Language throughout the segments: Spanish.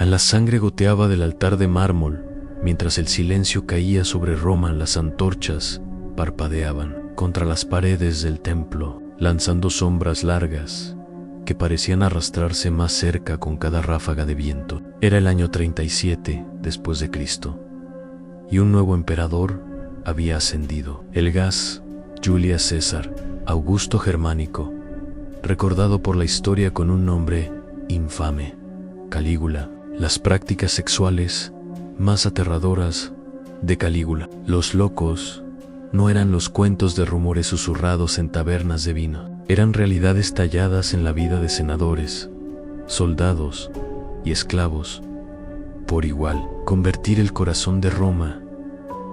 La sangre goteaba del altar de mármol, mientras el silencio caía sobre Roma. Las antorchas parpadeaban contra las paredes del templo, lanzando sombras largas que parecían arrastrarse más cerca con cada ráfaga de viento. Era el año 37 después de Cristo, y un nuevo emperador había ascendido, el Gas Julius César Augusto Germánico, recordado por la historia con un nombre infame, Calígula. Las prácticas sexuales más aterradoras de Calígula. Los locos no eran los cuentos de rumores susurrados en tabernas de vino, eran realidades talladas en la vida de senadores, soldados y esclavos por igual. Convertir el corazón de Roma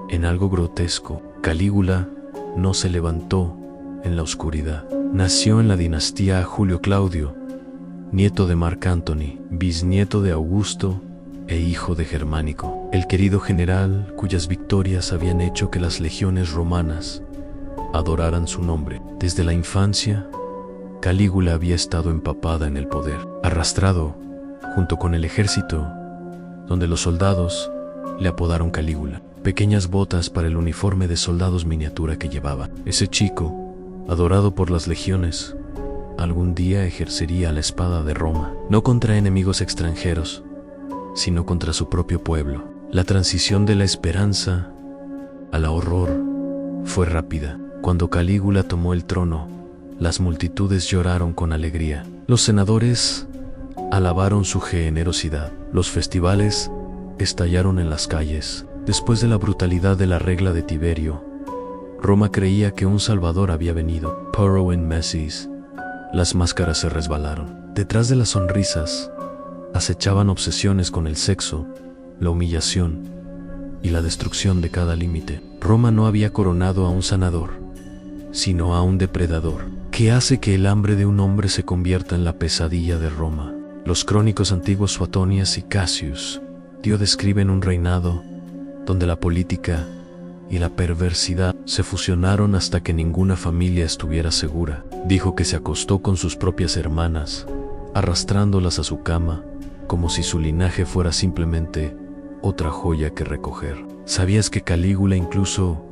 en algo grotesco. Calígula no se levantó en la oscuridad. Nació en la dinastía Julio Claudio, nieto de Marc Antony, bisnieto de Augusto e hijo de Germánico, el querido general cuyas victorias habían hecho que las legiones romanas adoraran su nombre. Desde la infancia, Calígula había estado empapada en el poder, arrastrado junto con el ejército, donde los soldados le apodaron Calígula. Pequeñas botas para el uniforme de soldados miniatura que llevaba. Ese chico, adorado por las legiones, algún día ejercería la espada de Roma, no contra enemigos extranjeros, sino contra su propio pueblo. La transición de la esperanza al horror fue rápida. Cuando Calígula tomó el trono, las multitudes lloraron con alegría. Los senadores alabaron su generosidad. Los festivales estallaron en las calles. Después de la brutalidad de la regla de Tiberio, Roma creía que un salvador había venido. Puro en Messis. Las máscaras se resbalaron. Detrás de las sonrisas acechaban obsesiones con el sexo, la humillación y la destrucción de cada límite. Roma no había coronado a un sanador, sino a un depredador, que hace que el hambre de un hombre se convierta en la pesadilla de Roma. Los crónicos antiguos Suetonius y Cassius Dio describen un reinado donde la política y la perversidad se fusionaron hasta que ninguna familia estuviera segura. Dijo que se acostó con sus propias hermanas, arrastrándolas a su cama, como si su linaje fuera simplemente otra joya que recoger. ¿Sabías que Calígula incluso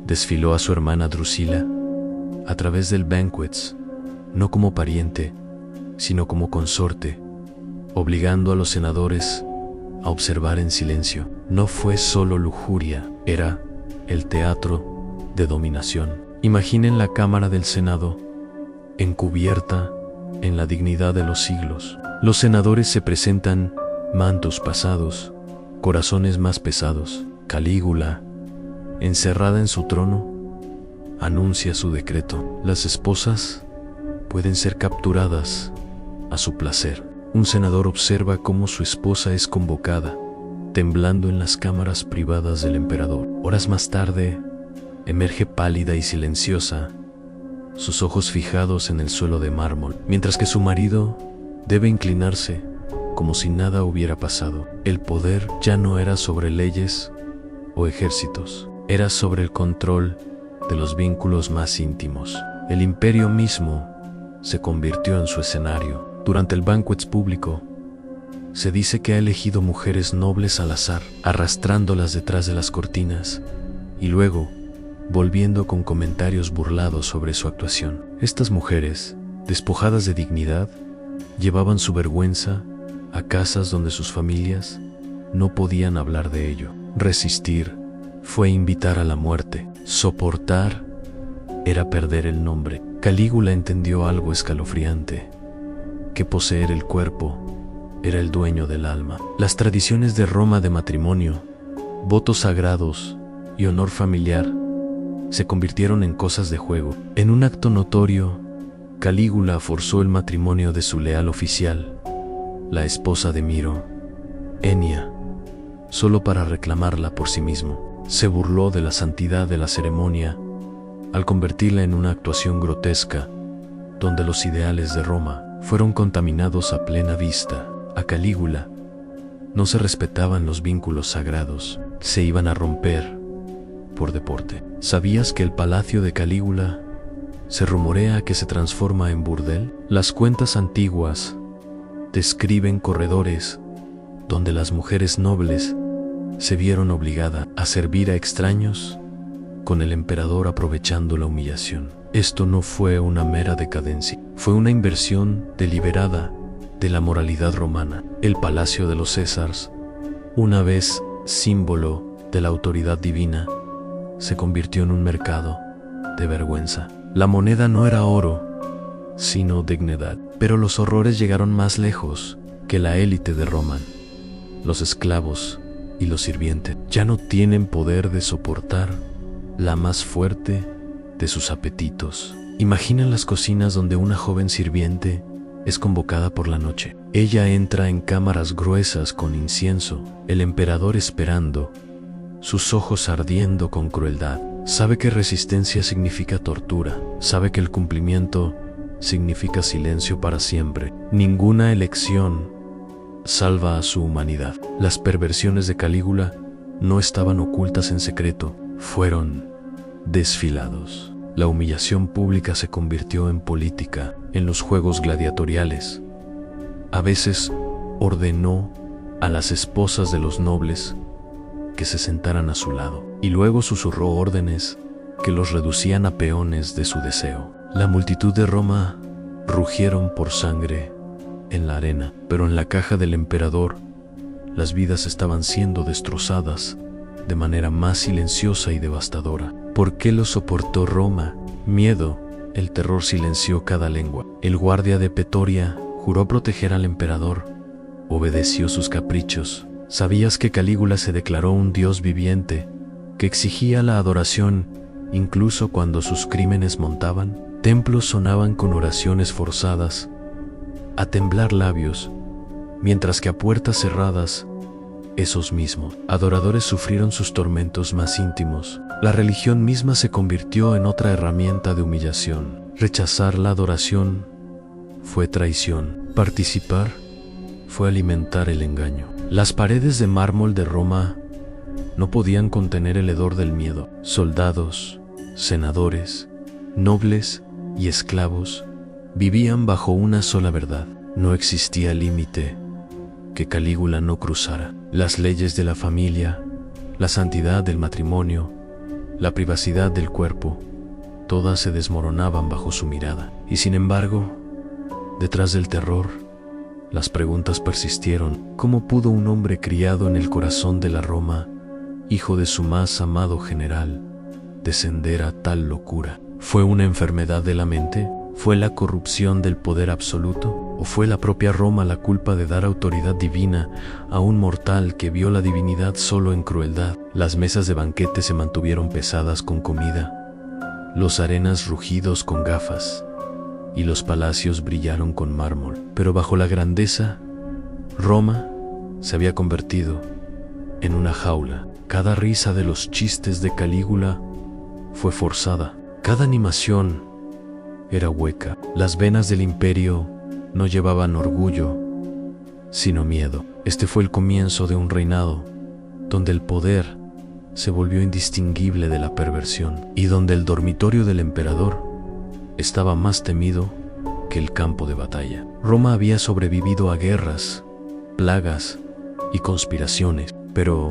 desfiló a su hermana Drusila a través del banquets, no como pariente, sino como consorte, obligando a los senadores a observar en silencio? No fue solo lujuria, era el teatro de dominación. Imaginen la Cámara del Senado, encubierta en la dignidad de los siglos. Los senadores se presentan, mantos pasados, corazones más pesados. Calígula, encerrada en su trono, anuncia su decreto. Las esposas pueden ser capturadas a su placer. Un senador observa cómo su esposa es convocada, temblando en las cámaras privadas del emperador. Horas más tarde, emerge pálida y silenciosa, sus ojos fijados en el suelo de mármol, mientras que su marido debe inclinarse como si nada hubiera pasado. El poder ya no era sobre leyes o ejércitos, era sobre el control de los vínculos más íntimos. El imperio mismo se convirtió en su escenario. Durante el banquet público, se dice que ha elegido mujeres nobles al azar, arrastrándolas detrás de las cortinas y luego volviendo con comentarios burlados sobre su actuación. Estas mujeres, despojadas de dignidad, llevaban su vergüenza a casas donde sus familias no podían hablar de ello. Resistir fue invitar a la muerte. Soportar era perder el nombre. Calígula entendió algo escalofriante, que poseer el cuerpo era el dueño del alma. Las tradiciones de Roma de matrimonio, votos sagrados y honor familiar se convirtieron en cosas de juego. En un acto notorio, Calígula forzó el matrimonio de su leal oficial, la esposa de Miro, Enia, solo para reclamarla por sí mismo. Se burló de la santidad de la ceremonia al convertirla en una actuación grotesca, donde los ideales de Roma fueron contaminados a plena vista. A Calígula no se respetaban los vínculos sagrados, se iban a romper por deporte. ¿Sabías que el palacio de Calígula se rumorea que se transforma en burdel? Las cuentas antiguas describen corredores donde las mujeres nobles se vieron obligadas a servir a extraños, con el emperador aprovechando la humillación. Esto no fue una mera decadencia, fue una inversión deliberada de la moralidad romana. El palacio de los Césares, una vez símbolo de la autoridad divina, se convirtió en un mercado de vergüenza. La moneda no era oro, sino dignidad. Pero los horrores llegaron más lejos que la élite de Roma. Los esclavos y los sirvientes ya no tienen poder de soportar la más fuerte de sus apetitos. Imaginen las cocinas donde una joven sirviente es convocada por la noche. Ella entra en cámaras gruesas con incienso, el emperador esperando, sus ojos ardiendo con crueldad. Sabe que resistencia significa tortura, sabe que el cumplimiento significa silencio para siempre. Ninguna elección salva a su humanidad. Las perversiones de Calígula no estaban ocultas en secreto, fueron desfilados. La humillación pública se convirtió en política. En los juegos gladiatoriales, a veces ordenó a las esposas de los nobles que se sentaran a su lado, y luego susurró órdenes que los reducían a peones de su deseo. La multitud de Roma rugieron por sangre en la arena, pero en la caja del emperador las vidas estaban siendo destrozadas de manera más silenciosa y devastadora. ¿Por qué lo soportó Roma? Miedo. El terror silenció cada lengua. El guardia de Pretoria juró proteger al emperador. Obedeció sus caprichos. ¿Sabías que Calígula se declaró un dios viviente que exigía la adoración incluso cuando sus crímenes montaban? Templos sonaban con oraciones forzadas a temblar labios, mientras que a puertas cerradas, esos mismos adoradores sufrieron sus tormentos más íntimos. La religión misma se convirtió en otra herramienta de humillación. Rechazar la adoración fue traición. Participar fue alimentar el engaño. Las paredes de mármol de Roma no podían contener el hedor del miedo. Soldados, senadores, nobles y esclavos vivían bajo una sola verdad. No existía límite que Calígula no cruzara. Las leyes de la familia, la santidad del matrimonio, la privacidad del cuerpo, todas se desmoronaban bajo su mirada. Y sin embargo, detrás del terror, las preguntas persistieron. ¿Cómo pudo un hombre criado en el corazón de la Roma, hijo de su más amado general, descender a tal locura? ¿Fue una enfermedad de la mente? ¿Fue la corrupción del poder absoluto? ¿O fue la propia Roma la culpa de dar autoridad divina a un mortal que vio la divinidad solo en crueldad? Las mesas de banquete se mantuvieron pesadas con comida, los arenas rugidos con gafas, y los palacios brillaron con mármol. Pero bajo la grandeza, Roma se había convertido en una jaula. Cada risa de los chistes de Calígula fue forzada. Cada animación era hueca. Las venas del imperio no llevaban orgullo, sino miedo. Este fue el comienzo de un reinado donde el poder se volvió indistinguible de la perversión y donde el dormitorio del emperador estaba más temido que el campo de batalla. Roma había sobrevivido a guerras, plagas y conspiraciones, pero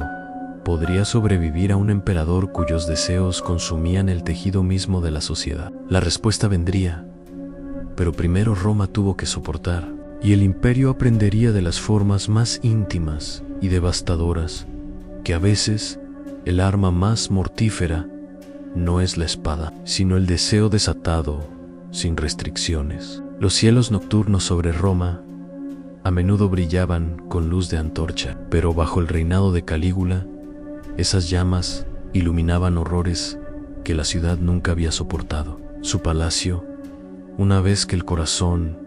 ¿podría sobrevivir a un emperador cuyos deseos consumían el tejido mismo de la sociedad? La respuesta vendría, pero primero Roma tuvo que soportar, y el imperio aprendería de las formas más íntimas y devastadoras que a veces el arma más mortífera no es la espada, sino el deseo desatado, sin restricciones. Los cielos nocturnos sobre Roma a menudo brillaban con luz de antorcha, pero bajo el reinado de Calígula, esas llamas iluminaban horrores que la ciudad nunca había soportado. Su palacio, una vez que el corazón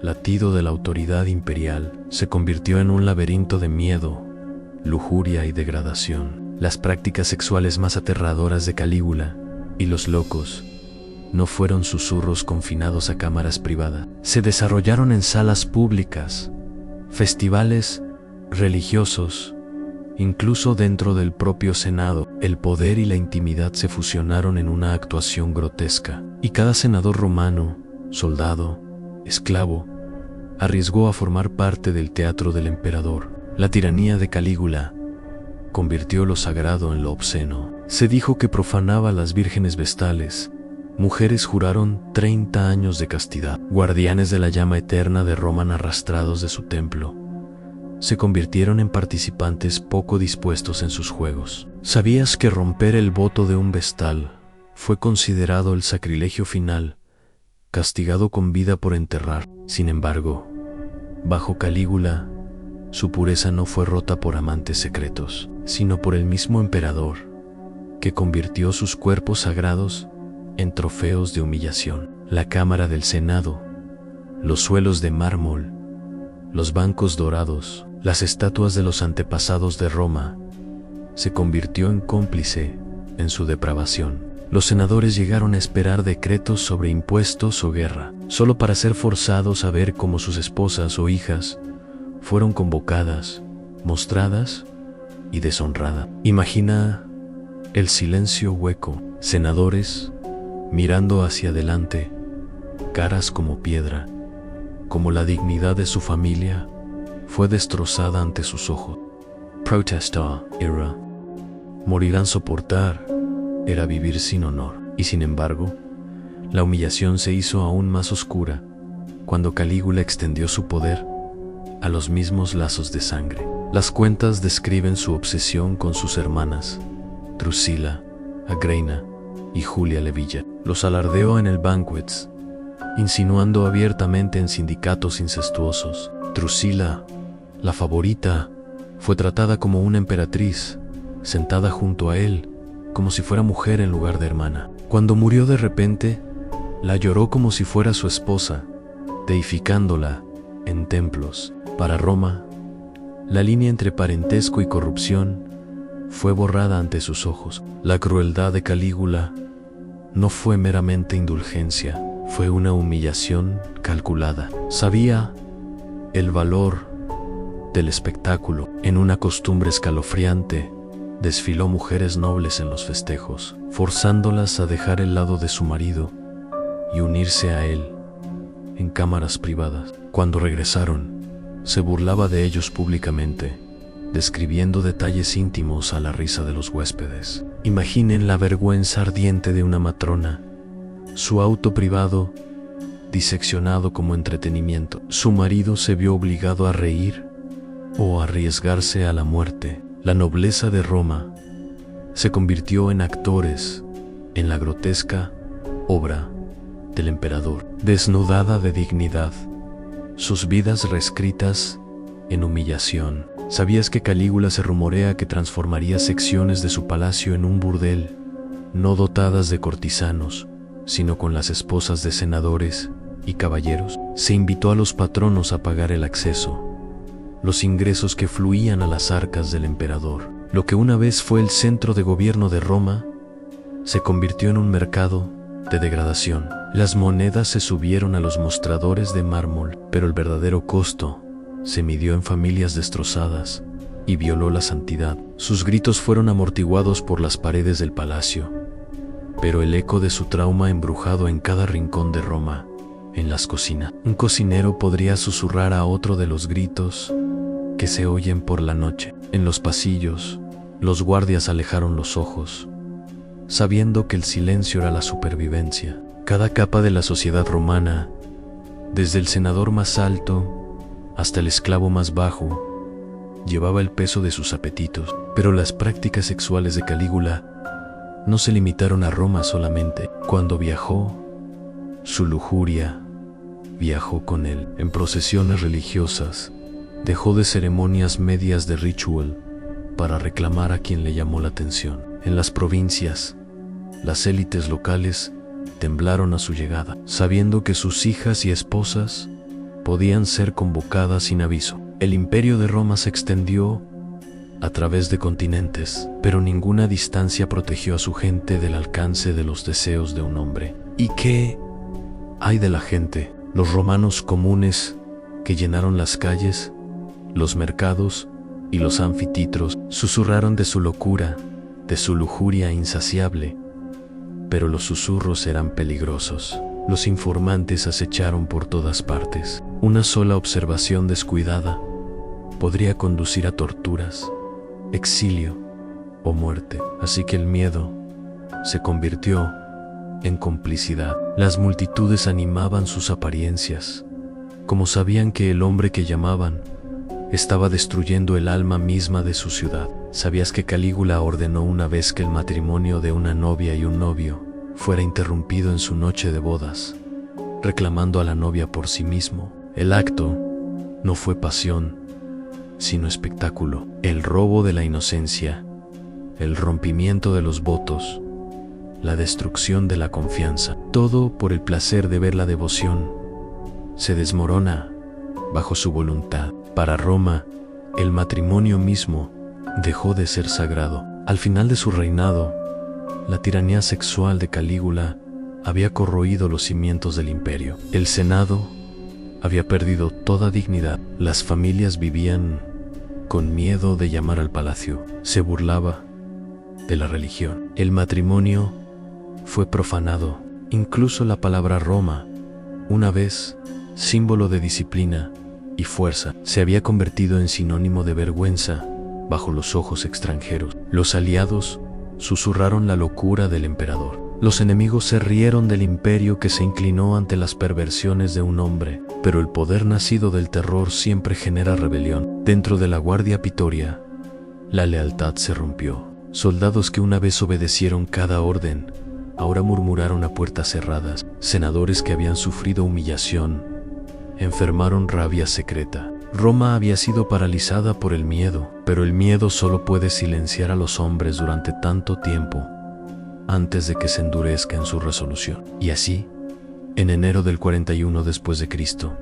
latido de la autoridad imperial, se convirtió en un laberinto de miedo, lujuria y degradación. Las prácticas sexuales más aterradoras de Calígula y los locos no fueron susurros confinados a cámaras privadas. Se desarrollaron en salas públicas, festivales religiosos, incluso dentro del propio Senado. El poder y la intimidad se fusionaron en una actuación grotesca, y cada senador romano, soldado, esclavo, arriesgó a formar parte del teatro del emperador. La tiranía de Calígula convirtió lo sagrado en lo obsceno. Se dijo que profanaba a las vírgenes vestales. Mujeres juraron 30 años de castidad. Guardianes de la llama eterna de Roma, arrastrados de su templo, se convirtieron en participantes poco dispuestos en sus juegos. ¿Sabías que romper el voto de un vestal fue considerado el sacrilegio final, castigado con vida por enterrar? Sin embargo, bajo Calígula, su pureza no fue rota por amantes secretos, sino por el mismo emperador, que convirtió sus cuerpos sagrados en trofeos de humillación. La cámara del Senado, los suelos de mármol, los bancos dorados, las estatuas de los antepasados de Roma, se convirtió en cómplice en su depravación. Los senadores llegaron a esperar decretos sobre impuestos o guerra, solo para ser forzados a ver cómo sus esposas o hijas fueron convocadas, mostradas y deshonradas. Imagina el silencio hueco, senadores mirando hacia adelante, caras como piedra, como la dignidad de su familia fue destrozada ante sus ojos. Protesta era morirán soportar, era vivir sin honor. Y sin embargo, la humillación se hizo aún más oscura cuando Calígula extendió su poder a los mismos lazos de sangre. Las cuentas describen su obsesión con sus hermanas, Drusila, Agreina y Julia Levilla. Los alardeó en el banquets, insinuando abiertamente en sindicatos incestuosos. Drusila, la favorita, fue tratada como una emperatriz, sentada junto a él, como si fuera mujer en lugar de hermana. Cuando murió de repente, la lloró como si fuera su esposa, deificándola en templos. Para Roma, la línea entre parentesco y corrupción fue borrada ante sus ojos. La crueldad de Calígula no fue meramente indulgencia, fue una humillación calculada. Sabía el valor del espectáculo. En una costumbre escalofriante, desfiló mujeres nobles en los festejos, forzándolas a dejar el lado de su marido y unirse a él en cámaras privadas. Cuando regresaron, se burlaba de ellos públicamente, describiendo detalles íntimos a la risa de los huéspedes. Imaginen la vergüenza ardiente de una matrona, su auto privado diseccionado como entretenimiento. Su marido se vio obligado a reír o a arriesgarse a la muerte. La nobleza de Roma se convirtió en actores en la grotesca obra del emperador, desnudada de dignidad, sus vidas reescritas en humillación. ¿Sabías que Calígula se rumorea que transformaría secciones de su palacio en un burdel, no dotadas de cortesanos, sino con las esposas de senadores y caballeros? Se invitó a los patronos a pagar el acceso, los ingresos que fluían a las arcas del emperador. Lo que una vez fue el centro de gobierno de Roma se convirtió en un mercado de degradación. Las monedas se subieron a los mostradores de mármol, pero el verdadero costo se midió en familias destrozadas y violó la santidad. Sus gritos fueron amortiguados por las paredes del palacio, pero el eco de su trauma embrujado en cada rincón de Roma. En las cocinas, un cocinero podría susurrar a otro de los gritos que se oyen por la noche. En los pasillos, los guardias alejaron los ojos, sabiendo que el silencio era la supervivencia. Cada capa de la sociedad romana, desde el senador más alto hasta el esclavo más bajo, llevaba el peso de sus apetitos. Pero las prácticas sexuales de Calígula no se limitaron a Roma solamente. Cuando viajó, su lujuria viajó con él. En procesiones religiosas, dejó de ceremonias medias de ritual para reclamar a quien le llamó la atención. En las provincias, las élites locales temblaron a su llegada, sabiendo que sus hijas y esposas podían ser convocadas sin aviso. El imperio de Roma se extendió a través de continentes, pero ninguna distancia protegió a su gente del alcance de los deseos de un hombre. ¿Y qué hay de la gente? Los romanos comunes que llenaron las calles, los mercados y los anfiteatros susurraron de su locura, de su lujuria insaciable, pero los susurros eran peligrosos. Los informantes acecharon por todas partes. Una sola observación descuidada podría conducir a torturas, exilio o muerte. Así que el miedo se convirtió en complicidad. Las multitudes animaban sus apariencias, como sabían que el hombre que llamaban estaba destruyendo el alma misma de su ciudad. ¿Sabías que Calígula ordenó una vez que el matrimonio de una novia y un novio fuera interrumpido en su noche de bodas, reclamando a la novia por sí mismo? El acto no fue pasión, sino espectáculo. El robo de la inocencia, el rompimiento de los votos, la destrucción de la confianza. Todo por el placer de ver la devoción se desmorona bajo su voluntad. Para Roma, el matrimonio mismo dejó de ser sagrado. Al final de su reinado, la tiranía sexual de Calígula había corroído los cimientos del imperio. El Senado había perdido toda dignidad. Las familias vivían con miedo de llamar al palacio. Se burlaba de la religión. El matrimonio fue profanado. Incluso la palabra Roma, una vez símbolo de disciplina y fuerza, se había convertido en sinónimo de vergüenza bajo los ojos extranjeros. Los aliados susurraron la locura del emperador. Los enemigos se rieron del imperio que se inclinó ante las perversiones de un hombre. Pero el poder nacido del terror siempre genera rebelión. Dentro de la Guardia Pretoria, la lealtad se rompió. Soldados que una vez obedecieron cada orden, ahora murmuraron a puertas cerradas. Senadores que habían sufrido humillación enfermaron rabia secreta. Roma había sido paralizada por el miedo, pero el miedo solo puede silenciar a los hombres durante tanto tiempo antes de que se endurezca en su resolución. Y así, en enero del 41 después de Cristo,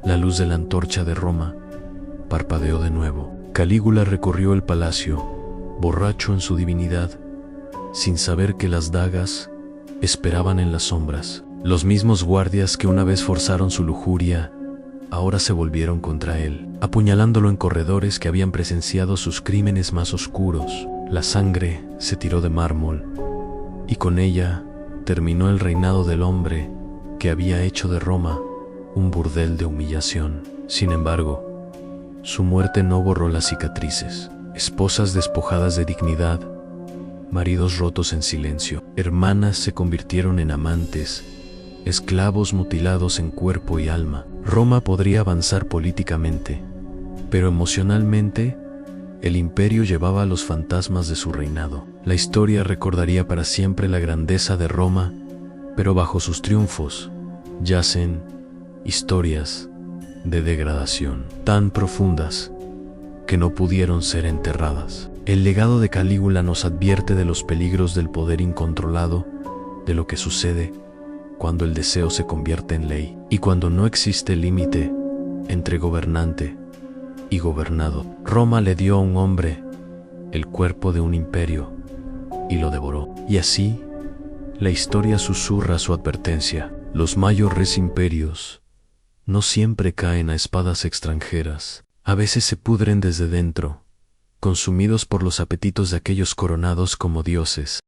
la luz de la antorcha de Roma parpadeó de nuevo. Calígula recorrió el palacio, borracho en su divinidad, sin saber que las dagas esperaban en las sombras. Los mismos guardias que una vez forzaron su lujuria, ahora se volvieron contra él, apuñalándolo en corredores que habían presenciado sus crímenes más oscuros. La sangre se tiró de mármol, y con ella terminó el reinado del hombre que había hecho de Roma un burdel de humillación. Sin embargo, su muerte no borró las cicatrices. Esposas despojadas de dignidad, maridos rotos en silencio, hermanas se convirtieron en amantes, esclavos mutilados en cuerpo y alma. Roma podría avanzar políticamente, pero emocionalmente, el imperio llevaba los fantasmas de su reinado. La historia recordaría para siempre la grandeza de Roma, pero bajo sus triunfos yacen historias de degradación tan profundas que no pudieron ser enterradas. El legado de Calígula nos advierte de los peligros del poder incontrolado, de lo que sucede cuando el deseo se convierte en ley y cuando no existe límite entre gobernante y gobernado. Roma le dio a un hombre el cuerpo de un imperio y lo devoró. Y así, la historia susurra su advertencia. Los mayores imperios no siempre caen a espadas extranjeras. A veces se pudren desde dentro, consumidos por los apetitos de aquellos coronados como dioses.